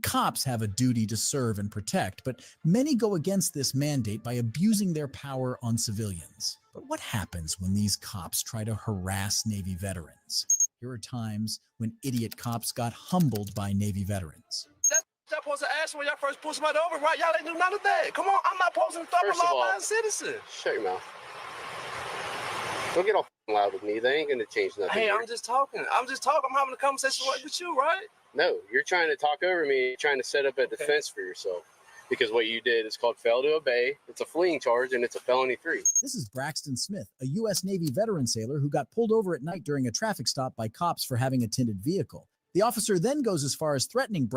Cops have a duty to serve and protect, but many go against this mandate by abusing their power on civilians. But what happens when these cops try to harass Navy veterans? Here are times when idiot cops got humbled by Navy veterans. That's supposed to ask when y'all first pull somebody over, right? Y'all ain't do none of that. Come on, I'm not supposed to stop a law-abiding citizen. Shut your mouth. Don't get all loud with me. They ain't gonna change nothing. Hey, here. I'm just talking. I'm having a conversation with you, right? No, you're trying to talk over me. You're trying to set up a defense for yourself. Because what you did is called fail to obey. It's a fleeing charge, and it's a felony 3. This is Braxton Smith, a U.S. Navy veteran sailor who got pulled over at night during a traffic stop by cops for having a tinted vehicle. The officer then goes as far as threatening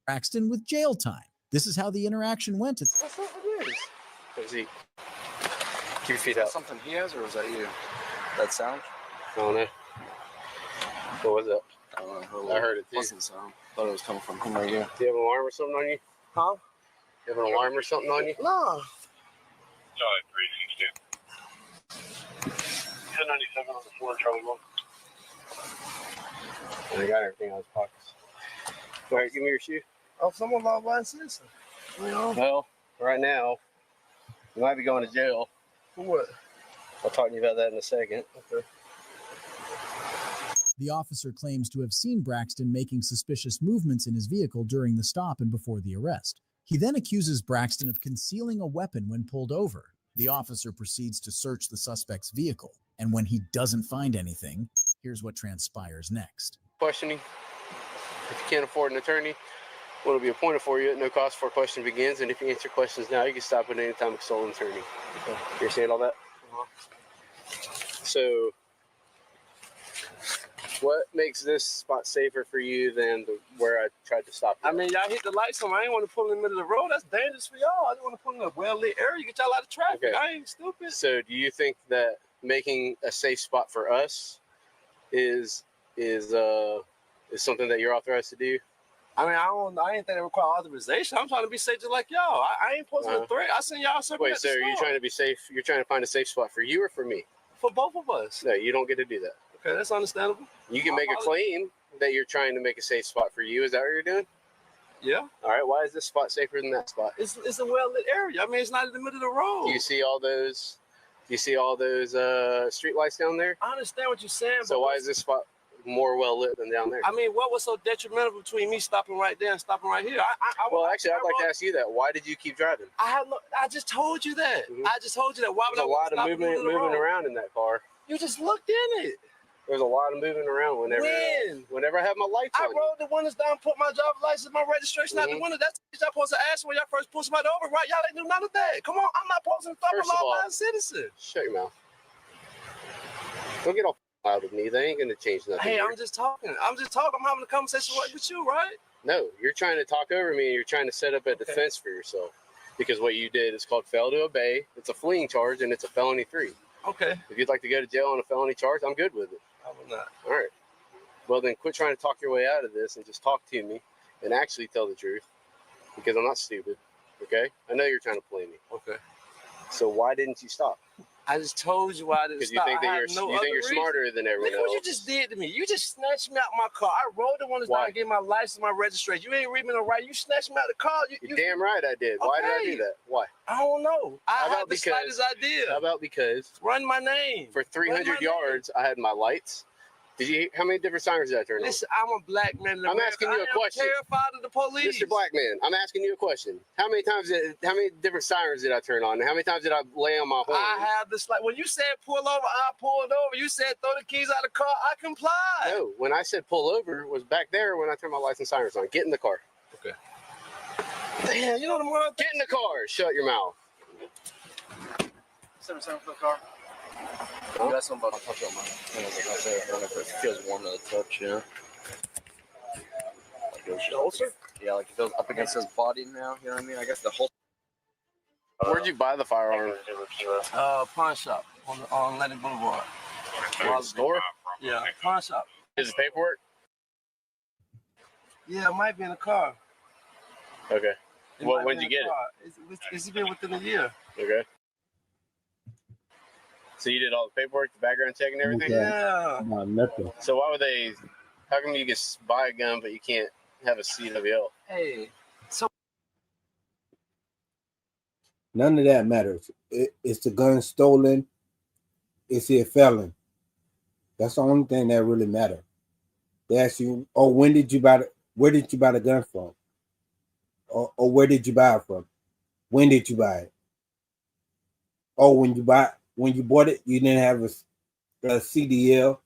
Braxton with jail time. This is how the interaction went. That's what it is. Is he? Keep your feet out. Something he has, or was that you? That sound? I don't know. What was that? I don't know. I heard it too. Sound. Thought it was coming from him right here. Do you have an alarm or something on you? Huh? You have an alarm or something on you? No. Charlie 362. 1097 on the floor, Charlie 1. And I got everything out of his pockets. All right, give me your shoe. Oh, someone law-abiding citizen. You know? Well, right now, you might be going to jail. For what? I'll talk to you about that in a second. Okay. The officer claims to have seen Braxton making suspicious movements in his vehicle during the stop and before the arrest. He then accuses Braxton of concealing a weapon when pulled over. The officer proceeds to search the suspect's vehicle, and when he doesn't find anything, here's what transpires next. Questioning. If you can't afford an attorney, one will be appointed for you at no cost before question begins, and if you answer questions now, you can stop at any time and consult an attorney. Okay. You understand all that? So, what makes this spot safer for you than where I tried to stop you? I mean, y'all hit the lights on. I ain't want to pull in the middle of the road. That's dangerous for y'all. I just want to pull in a well-lit area. Get y'all out of traffic. Okay. I ain't stupid. So, do you think that making a safe spot for us is something that you're authorized to do? I mean, I ain't think it require authorization. I'm trying to be safe just like y'all. I ain't posing a threat. I seen y'all circle. Wait, so are you trying to be safe? You're trying to find a safe spot for you or for me? For both of us. No, you don't get to do that. Okay, that's understandable. You can make a claim that you're trying to make a safe spot for you. Is that what you're doing? Yeah. All right. Why is this spot safer than that spot? It's a well-lit area. I mean, it's not in the middle of the road. Do you see all those? Street lights down there? I understand what you're saying. So why is this spot more well lit than down there? I mean, what was so detrimental between me stopping right there and stopping right here? Actually, I'd like to ask you that. Why did you keep driving? I just told you that. I just told you that. Why would There's a lot of moving around in that car. You just looked in it. There's a lot of moving around whenever I have my lights on. I rolled the windows down, put my driver's license, my registration out the window. That's what y'all supposed to ask when y'all first pull somebody over, right? Y'all ain't do none of that. Come on, I'm not supposed to stop a law-abiding citizen. Shut your mouth. Don't get all loud with me. They ain't gonna change nothing. Hey, here. I'm just talking. I'm having a conversation with you, right? No, you're trying to talk over me. And you're trying to set up a defense for yourself. Because what you did is called fail to obey. It's a fleeing charge, and it's a felony 3. Okay. If you'd like to go to jail on a felony charge, I'm good with it. I will not. All right. Well, then quit trying to talk your way out of this and just talk to me and actually tell the truth, because I'm not stupid. Okay? I know you're trying to play me. Okay. So why didn't you stop? I just told you why I didn't stop. Because you think you're smarter than everyone else. Look what you just did to me. You just snatched me out my car. I rolled the windows down and gave my license, my registration. You ain't read me no right. You snatched me out the car. You're damn right I did. Why did I do that? Why? I don't know. I had the slightest idea. How about because? Run my name. For 300 yards, I had my lights. How many different sirens did I turn on? Listen, I'm a black man. I'm asking you a question. I'm terrified of the police. Mr. Black Man, I'm asking you a question. How many different sirens did I turn on? How many times did I lay on my horn? I have this, when you said pull over, I pulled over. You said throw the keys out of the car, I complied. No, when I said pull over, was back there when I turned my lights and sirens on. Get in the car. Okay. Damn, you know what I'm Get in the car. Shut your mouth. 77 for the car. You got something about to touch on my hand. It feels warm to the touch, you know? Like it was closer? Yeah, like it feels up against his body now, you know what I mean? I guess the whole... Where'd you buy the firearm? Pawn shop on Atlantic Boulevard. Store? Yeah, pawn shop. Is it paperwork? Yeah, it might be in the car. Okay. When'd you get it? It's been within a year. Okay. So you did all the paperwork, the background check, and everything. Yeah. No, nothing. So why would they? How come you can buy a gun but you can't have a CWL? Hey. So None of that matters. It's the gun stolen. Is he a felon? That's the only thing that really matters. They ask you, "Oh, when did you buy? Where did you buy the gun from? Or where did you buy it from? When did you buy it? Oh, when you bought it, you didn't have a CDL.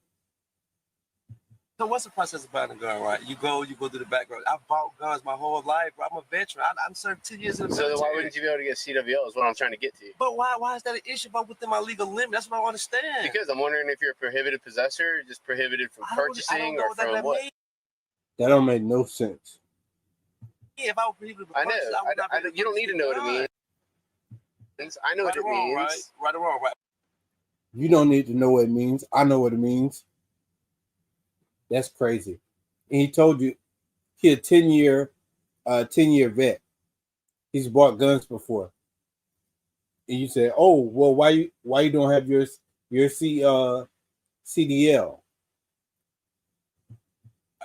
So what's the process of buying a gun, right? You go through the background. I've bought guns my whole life, bro. I'm a veteran. I'm served 2 years in the military. So why wouldn't you be able to get CWL is what I'm trying to get to. But why is that an issue if I'm within my legal limit? That's what I don't understand. Because I'm wondering if you're a prohibited possessor, just prohibited from purchasing or from what? That don't make no sense. Yeah, if I was prohibited from I know. purchase, You don't need to know what it means. I know what it means. Right or wrong, right? You don't need to know what it means. I know what it means. That's crazy. And he told you he a 10-year vet. He's bought guns before. And you said, "Oh, well, why you don't have your CDL?"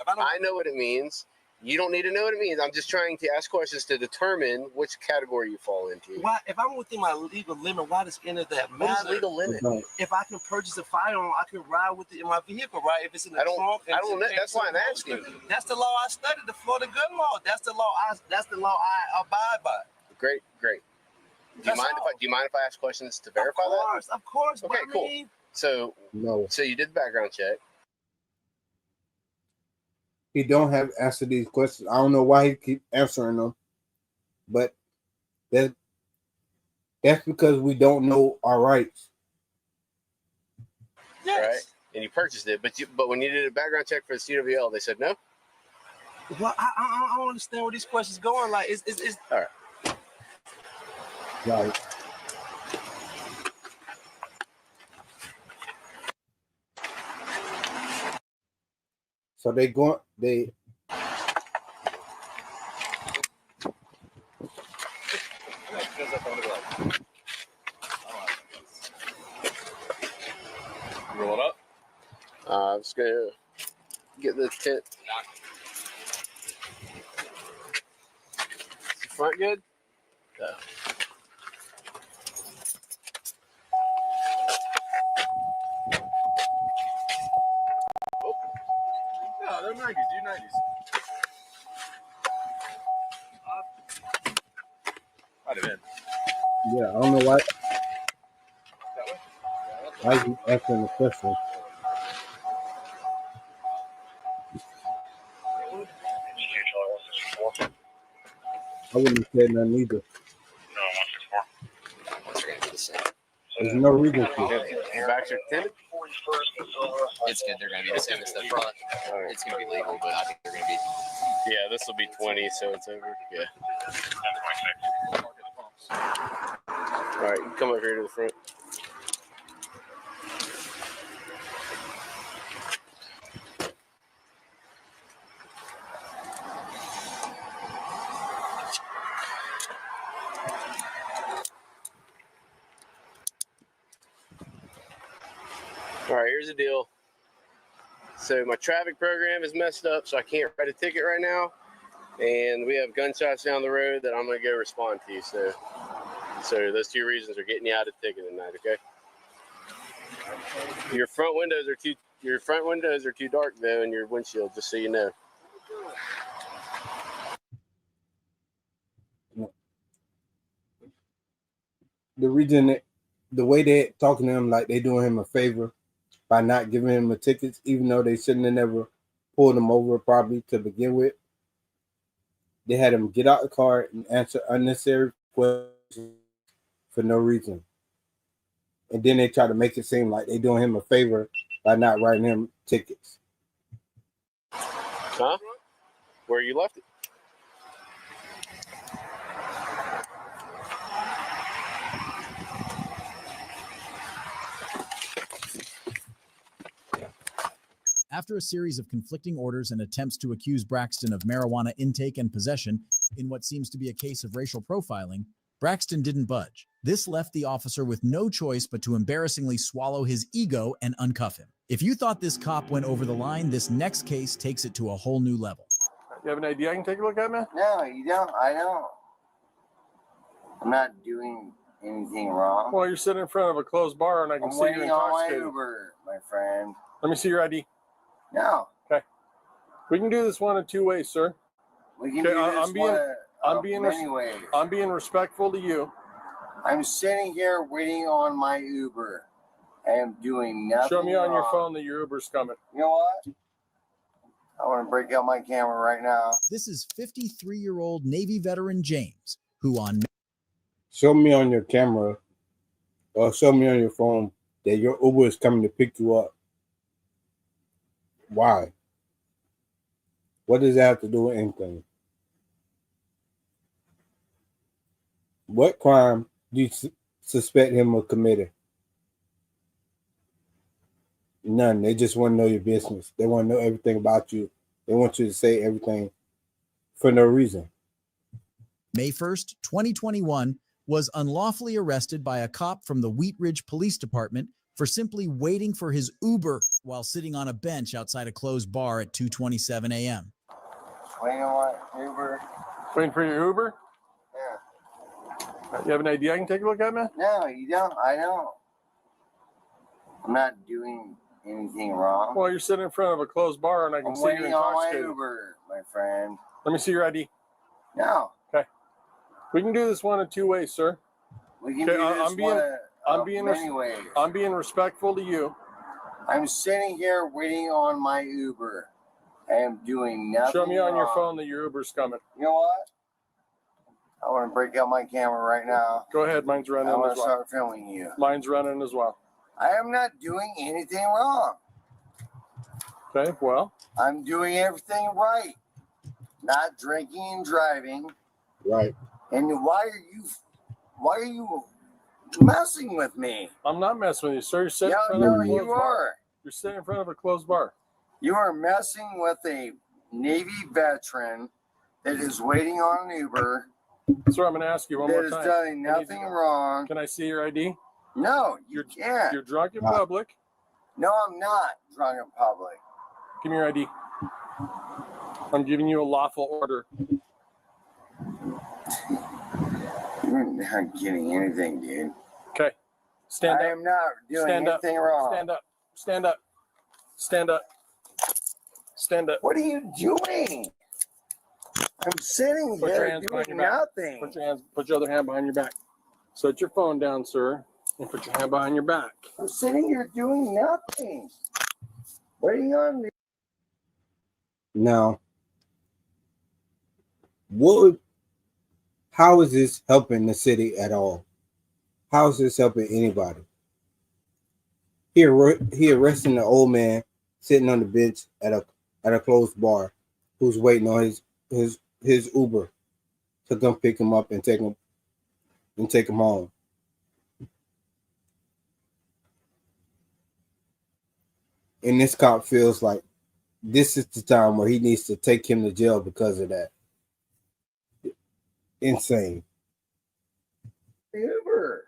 I know what it means. You don't need to know what it means. I'm just trying to ask questions to determine which category you fall into. Why, if I'm within my legal limit, why does any of that matter? What is legal limit? If I can purchase a firearm, I can ride with it in my vehicle, right? If it's in the trunk, I don't know. That's why I'm asking. That's the law I studied, the Florida gun law. That's the law I abide by. Great. Do you mind if I ask questions to verify that? Of course. Okay, cool. So No. So you did the background check. He don't have to answer these questions. I don't know why he keep answering them, but that's because we don't know our rights. Yes. Right? And you purchased it, but when you did a background check for the CWL, they said no. Well, I don't understand where these questions going. Like, it's all right. Right. So they. Roll it up. I'm just gonna get the tent. Is the front good? Yeah. Oh. No, they're 90s. Do 90s. Might have been. Yeah, I don't know why. Why you asking the question? I wouldn't have said nothing either. There's no reason to. Backs are tinted? It's good. They're going to be the same as the front. Right. It's going to be legal, but I think they're going to be. Yeah, this will be 20, so it's over. Yeah. All right, you come up here to the front. All right, here's the deal. So my traffic program is messed up, so I can't write a ticket right now. And we have gunshots down the road that I'm going to go respond to. So those two reasons are getting you out of the ticket tonight, okay? Your front windows are too dark though in your windshield, just so you know. The reason the way they're talking to him like they doing him a favor by not giving him the tickets, even though they shouldn't have never pulled him over probably to begin with. They had him get out the car and answer unnecessary questions for no reason. And then they try to make it seem like they're doing him a favor by not writing him tickets. Huh? Where you left it? After a series of conflicting orders and attempts to accuse Braxton of marijuana intake and possession in what seems to be a case of racial profiling, Braxton didn't budge. This left the officer with no choice but to embarrassingly swallow his ego and uncuff him. If you thought this cop went over the line, this next case takes it to a whole new level. You have an ID I can take a look at, man? No, you don't. I don't. I'm not doing anything wrong. Well, you're sitting in front of a closed bar and I can see you're waiting on my intoxicated. Uber, my friend. Let me see your ID. No. Okay. We can do this one of two ways, sir. We can Okay, do this I'm being respectful to you. I'm sitting here waiting on my Uber. I am doing nothing Show me on your wrong. phone that your Uber's coming. You know what? I want to break out my camera right now. This is 53-year-old Navy veteran James, who on Show me on your camera or show me on your phone that your Uber is coming to pick you up. Why? What does that have to do with anything? What crime do you suspect him of committing? None. They just want to know your business. They want to know everything about you. They want you to say everything for no reason. May 1st, 2021, was unlawfully arrested by a cop from the Wheat Ridge Police Department for simply waiting for his Uber while sitting on a bench outside a closed bar at 2:27 a.m. Waiting on my Uber. Waiting for your Uber? Yeah. You have an ID I can take a look at, man? No, you don't. I don't. I'm not doing anything wrong. Well, you're sitting in front of a closed bar and I can I'm see you're waiting on my intoxicated. Uber, my friend. Let me see your ID. No. Okay. We can do this one of two ways, sir. We can Okay, do this many ways. I'm being respectful to you. I'm sitting here waiting on my Uber. I am doing nothing Show me on your wrong. phone that your Uber's coming. You know what? I want to break out my camera right now. Go ahead. Mine's running I want as to well. start filming you. Mine's running as well. I am not doing anything wrong. Okay, well. I'm doing everything right. Not drinking and driving. Right. And why are you messing with me? I'm not messing with you, sir. You're sitting Yeah, in front of no, a closed you bar. are. You're sitting in front of a closed bar. You are messing with a Navy veteran that is waiting on an Uber. Sir, I'm going to ask you one more That is time. doing nothing wrong. Can I see your ID? No, you can't. You're drunk in public. No, I'm not drunk in public. Give me your ID. I'm giving you a lawful order. You're not getting anything, dude. Okay. Stand I up. am not doing Stand up. anything wrong. Stand up. Stand up. Stand up. Stand up. What are you doing? I'm sitting Put your here hands behind doing your back. nothing. Put your other hand behind your back. Set your phone down, sir, and put your hand behind your back. I'm sitting here doing nothing. Waiting on me. Now, how is this helping the city at all? How is this helping anybody? He arresting the old man sitting on the bench at a closed bar, who's waiting on his Uber to come pick him up and take him home. And this cop feels like this is the time where he needs to take him to jail because of that. Insane. Uber.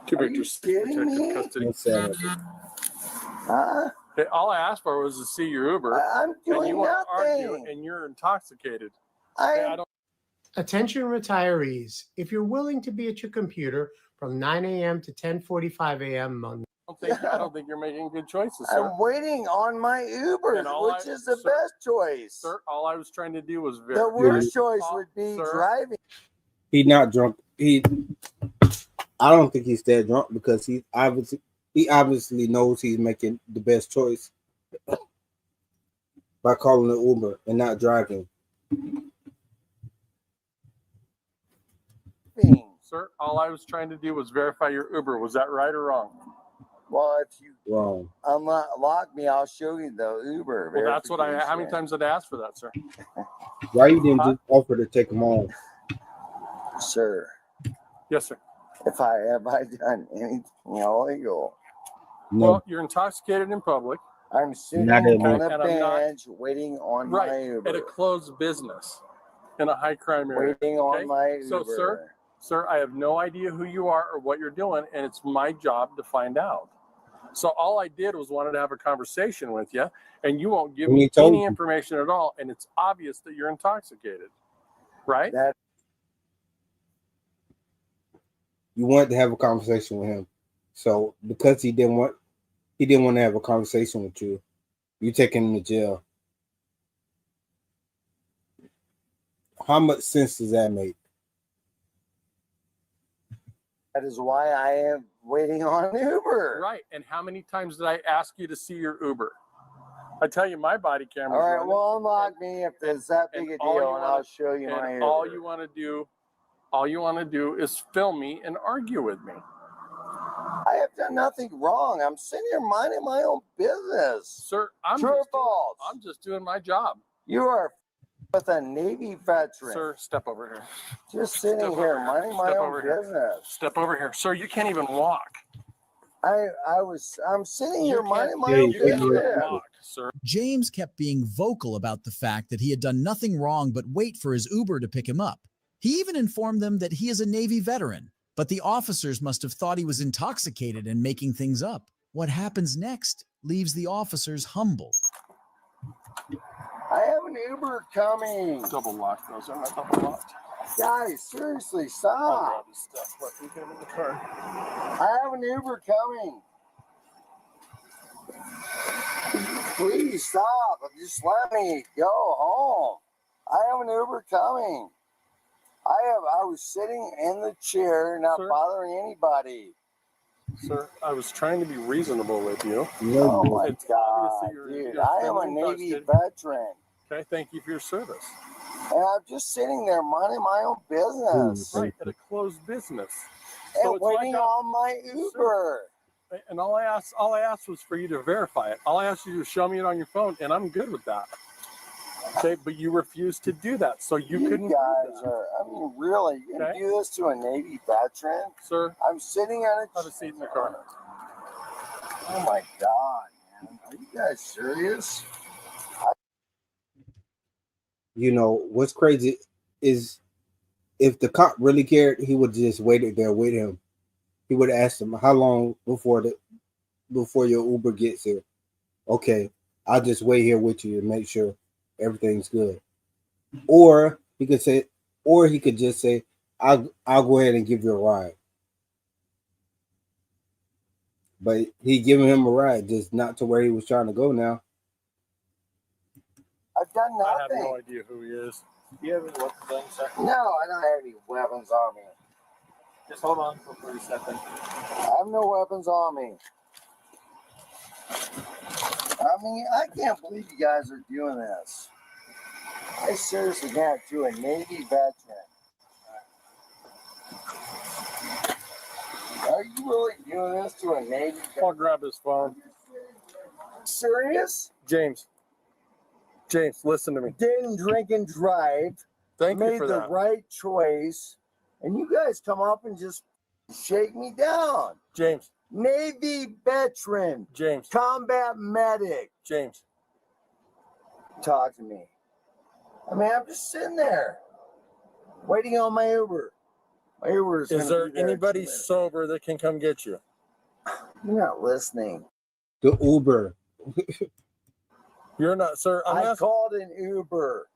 Keep Are it you kidding me? custody. Insane. Huh? Okay, all I asked for was to see your Uber. I'm And doing you want to argue, nothing. and you're intoxicated. Okay, I don't. Attention retirees, if you're willing to be at your computer from 9 a.m. to 10:45 a.m. Monday. I don't think you're making good choices, sir. I'm waiting on my Uber, And all which is the sir, best choice. Sir, all I was trying to do was The verify. worst choice would be Sir. driving. He's not drunk. I don't think he's that drunk because he obviously knows he's making the best choice by calling an Uber and not driving. Sir, all I was trying to do was verify your Uber. Was that right or wrong? Well, if you Wrong. unlock me, I'll show you the Uber. Well, that's what I. How many verification. times did I ask for that, sir? Why you didn't just offer to take him home? Sir, Yes, sir. have I done anything illegal? No. Well, you're intoxicated in public, I'm sitting Not on illegal. a And I'm not- bench waiting on my right? Uber. At a closed business. in a high crime area. waiting on my Uber. So, sir, I have no idea who you are or what you're doing, and it's my job to find out. So all I did was wanted to have a conversation with you, and you won't give me any information at all, and it's obvious that you're intoxicated, right? You wanted to have a conversation with him, so because he didn't want to have a conversation with you, you taking him to jail. How much sense does that make? That is why I am waiting on Uber. Right. And how many times did I ask you to see your Uber? I tell you, my body camera. All right, well, unlock me if it's that big a deal, and I'll show you my Uber. All you want to do is film me and argue with me. I have done nothing wrong. I'm sitting here minding my own business. Sir, I'm just doing my job. You are with a Navy veteran. Sir, step over here. Just sitting here minding my own business. Step over here. Sir, you can't even walk. I'm sitting here minding my own business. Sir. James kept being vocal about the fact that he had done nothing wrong but wait for his Uber to pick him up. He even informed them that he is a Navy veteran, but the officers must have thought he was intoxicated and making things up. What happens next leaves the officers humbled. I have an Uber coming. Double lock those. I'm not double locked. Guys, seriously, stop. I'll grab his stuff. Let me get him in the car. I have an Uber coming. Please stop. Just let me go home. I have an Uber coming. I was sitting in the chair, not bothering anybody. Sir, I was trying to be reasonable with you. Oh my God, dude! I am a Navy veteran. Okay, thank you for your service. And I'm just sitting there minding my own business. Right, at a closed business. And waiting on my Uber. Sir, and all I asked was for you to verify it. All I asked you to show me it on your phone, and I'm good with that. Okay, but you refused to do that, so you couldn't. You guys are, I mean, really, you can do this to a Navy veteran? Sir, I'm sitting on have a seat in the car. Oh my God, man. Are you guys serious? You know, what's crazy is if the cop really cared, he would just waited there with him. He would ask him, how long before your Uber gets here? Okay, I'll just wait here with you and make sure everything's good. Or he could just say, I'll go ahead and give you a ride. But he giving him a ride, just not to where he was trying to go now. I've done nothing. I have no idea who he is. Do you have any weapons on you, sir? No, I don't have any weapons on me. Just hold on for 30 seconds. I have no weapons on me. I mean, I can't believe you guys are doing this. I seriously can't do a Navy veteran. Are you really doing this to a Navy veteran? I'll grab his phone. Serious? James, listen to me. Didn't drink and drive. Thank you for that. Made the right choice. And you guys come up and just shake me down. James. Navy veteran. James. Combat medic. James. Talk to me. I mean, I'm just sitting there waiting on my Uber. My Uber is there anybody sober that can come get you? You're not listening. The Uber. You're not, sir. I called an Uber.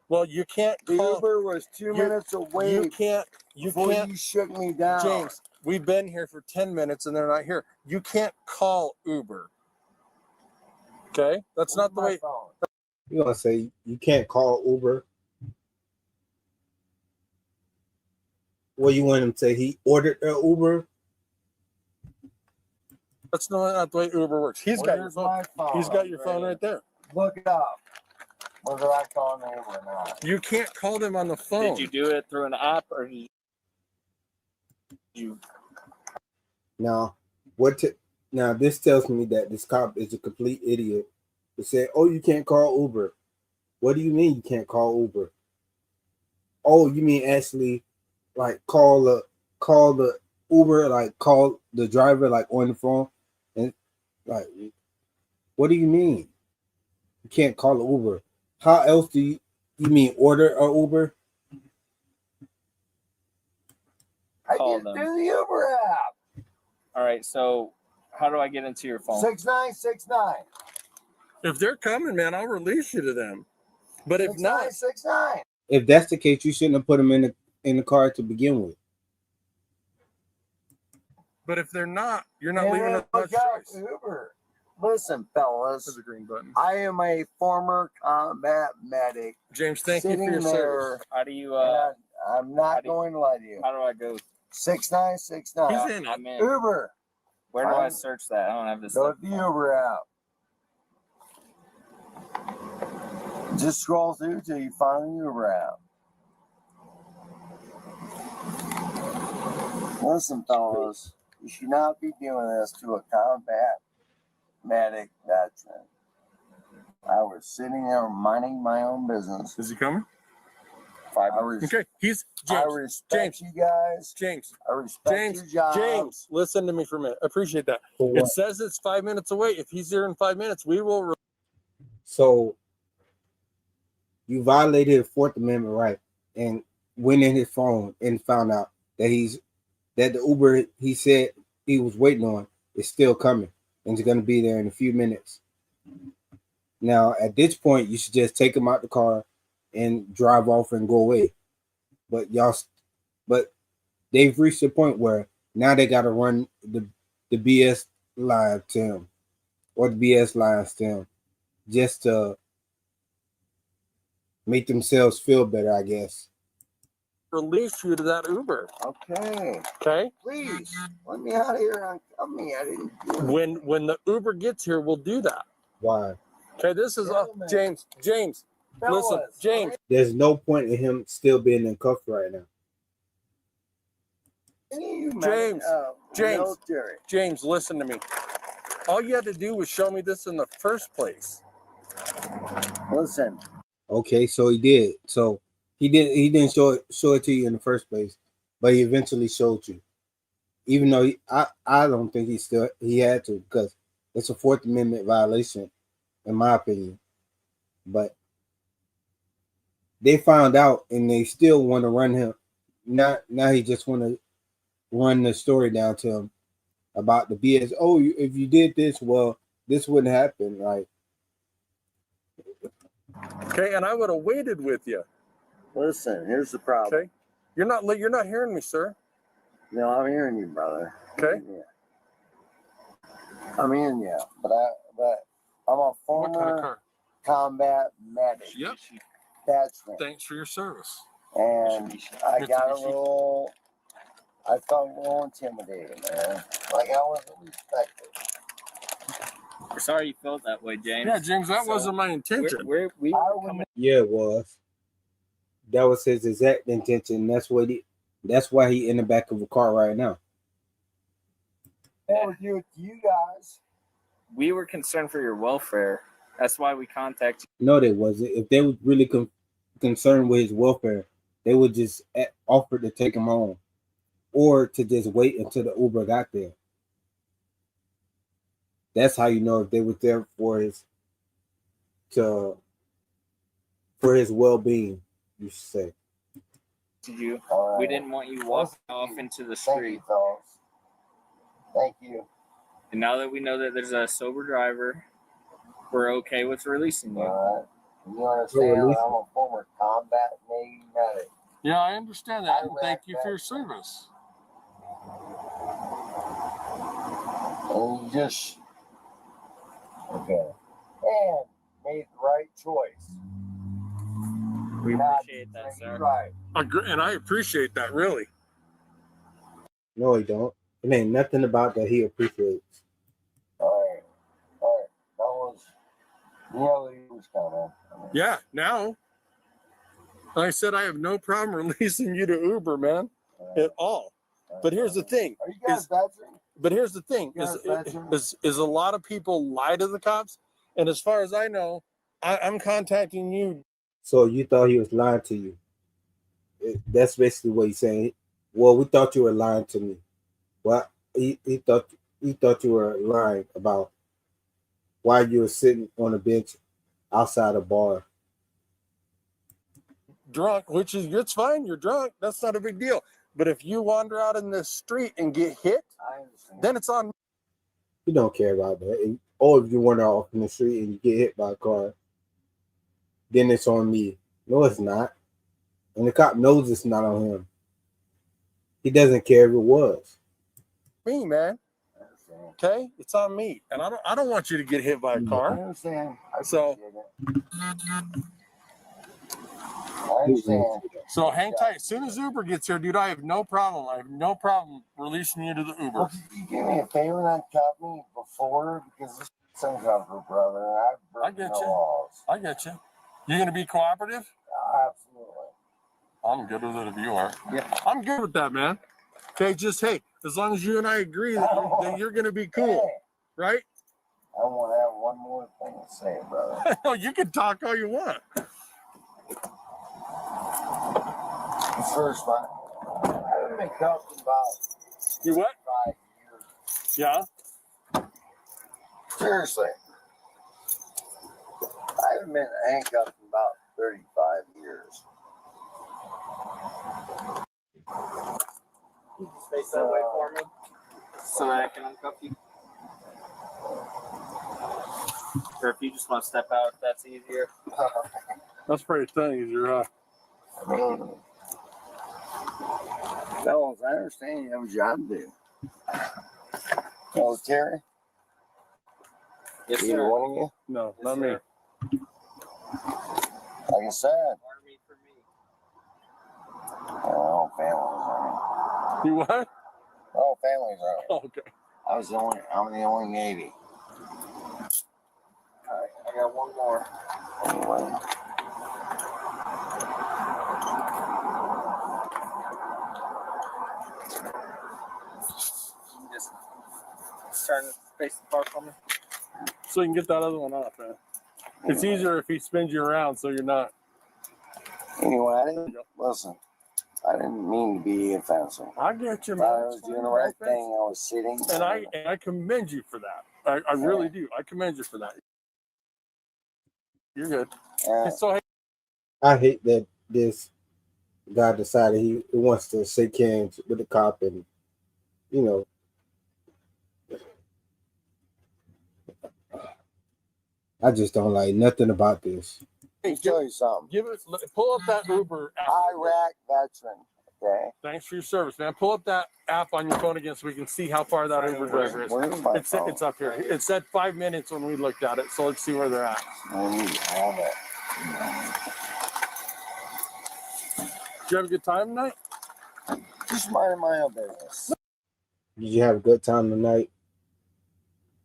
Well, you can't The call. Uber was 2 minutes away. You can't. You shook me down. James, we've been here for 10 minutes and they're not here. You can't call Uber. Okay? That's not the way. You're going to say you can't call Uber? What you want him to say? He ordered an Uber? That's not the way Uber works. He's got your phone. He's got your phone right there. Look it up. Whether I call an Uber or not. You can't call them on the phone. Did you do it through an app or did you? Now, now this tells me that this cop is a complete idiot. They say, "Oh, you can't call Uber." What do you mean you can't call Uber? Oh, you mean actually, like call the Uber, like call the driver, like on the phone, and like, what do you mean? You can't call an Uber. How else do you mean order an Uber? call did them. through the Uber app. All right, so how do I get into your phone? 6969. If they're coming, man, I'll release you to them. But if not, 6969. If that's the case, you shouldn't have put him in the car to begin with. but if they're not, you're not leaving us much choice. Uber. Listen, fellas. There's a green button. I am a former combat medic. James, thank you for your service. How do you I'm not going to lie to you. how do I go? 6969. He's in it. I'm in. Uber. Where do I search that? I don't have this. Go to the Uber app. Just scroll through till you find the Uber app. Listen, fellas, you should not be doing this to a combat medic veteran. I was sitting there minding my own business. Is he coming? 5 hours. Okay, he's I James. respect you guys. James. I respect James. your job. James, listen to me for a minute. I appreciate that. It says it's 5 minutes away. If he's here in 5 minutes, we will. So you violated the 4th Amendment right and went in his phone and found out that the Uber he said he was waiting on is still coming and it's going to be there in a few minutes. Now, at this point, you should just take him out the car and drive off and go away. But they've reached a point where now they got to run the BS live to him or the BS lines to him just to make themselves feel better, I guess. Release you to that Uber. Okay. Okay. Please let me out of here. I'm me. I didn't do it. When the Uber gets here, we'll do that. Why? Okay, this is James. James, listen, James. There's no point in him still being in cuffs right now. James, listen to me. All you had to do was show me this in the first place. Listen. Okay, so he did. So he didn't show it to you in the first place, but he eventually showed you. Even though I don't think he had to, because it's a 4th Amendment violation, in my opinion. But they found out and they still want to run him. Now he just want to run the story down to him about the BS. Oh, if you did this, well, this wouldn't happen. Like, okay, and I would have waited with you. Listen, here's the problem. Okay, you're not hearing me, sir. No, I'm hearing you, brother. Okay. I'm hearing you, but I'm a former combat medic. Yep. Veteran. Thanks for your service. And I got a little. I felt a little intimidated, man. Like I wasn't respected. We're sorry you felt that way, James. Yeah, James, that wasn't my intention. Yeah, it was. That was his exact intention. That's why he in the back of a car right now. What would you guys? We were concerned for your welfare. That's why we contacted you. No, they wasn't. If they were really concerned with his welfare, they would just offer to take him home, or to just wait until the Uber got there. That's how you know if they were there for his well-being. You should say. We didn't want you walking off into the street. Thank you. And now that we know that there's a sober driver, we're okay with releasing you. You understand? I'm a former combat Navy medic. Yeah, I understand that. And thank you for your service. And you just and made the right choice. We appreciate that, sir. Right. And I appreciate that, really. No, he don't. It ain't nothing about that he appreciates. All right. That was, he was coming. Yeah, now, like I said, I have no problem releasing you to Uber, man, at all. But here's the thing. Are you guys veterans? But here's the thing: is a lot of people lie to the cops, and as far as I know, I'm contacting you. So you thought he was lying to you? That's basically what he's saying. Well, we thought you were lying to me. Well, he thought you were lying about why you were sitting on a bench outside a bar. Drunk, which is it's fine. You're drunk. That's not a big deal. But if you wander out in the street and get hit, then it's on. You don't care about that. Or if you wander off in the street and you get hit by a car, then it's on me. No, it's not. And the cop knows it's not on him. He doesn't care if it was. Me, man. Okay, it's on me, and I don't want you to get hit by a car. I understand. I understand. So hang tight. As soon as Uber gets here, dude, I have no problem. I have no problem releasing you to the Uber. Well, could you do me a favor and uncuff me before? Because this is uncomfortable, brother. I get you. I get you. You going to be cooperative? Absolutely. I'm good with it if you are. Yeah, I'm good with that, man. Okay, just, hey, as long as you and I agree that you're going to be cool, right? I want to have one more thing to say, brother. No, you can talk all you want. The first one, I haven't been cuffed about You what? 5 years. Yeah? Seriously. I haven't been handcuffed in about 35 years. You can space that away for me so that I can uncuff you. Or if you just want to step out, if that's easier. That's pretty easier, huh? Fellas, I understand you have a job to do. Oh, Terry? Yes, Either sir. one of you? No, Yes, not sir. me. Like I said, Army for me. oh, families. You what? Oh, families are. Oh, okay. I'm the only Navy. All right, I got one more. Anyway. Just turn the face the car for me. So you can get that other one off, man. It's easier if he spins you around so you're not. Anyway, I didn't mean to be offensive. I get you, I man. was doing the right thing. I was sitting. And I commend you for that. I really do. I commend you for that. You're good. So hey, I hate that this guy decided he wants to shake hands with the cop, and you know, I just don't like nothing about this. Let me tell you something. Pull up that Uber app. Iraq veteran. Okay. Thanks for your service, man. Pull up that app on your phone again so we can see how far that Uber driver is. Where's my phone? It's up here. It said 5 minutes when we looked at it, so let's see where they're at. I need to have it. Did you have a good time tonight? Just minding my own business. Did you have a good time tonight?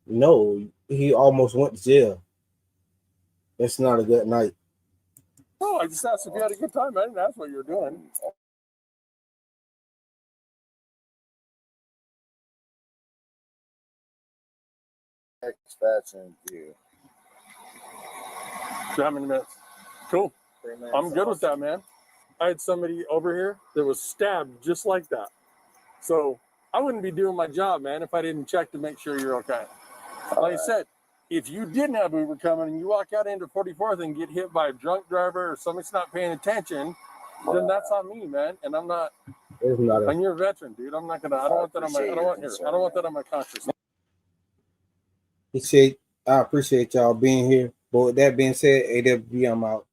No, he almost went to jail. It's not a good night. No, I just asked if you had a good time. I didn't ask what you were doing. Veteran view. How many minutes? Cool. I'm good with that, man. I had somebody over here that was stabbed just like that. So I wouldn't be doing my job, man, if I didn't check to make sure you're okay. Like I said, if you didn't have Uber coming and you walk out into 44th and get hit by a drunk driver or somebody's not paying attention, then that's on me, man. And I'm not. And you're a veteran, dude. I'm not gonna. I don't want that on my. I don't want that on my conscience. I appreciate y'all being here. But with that being said, AWB, I'm out.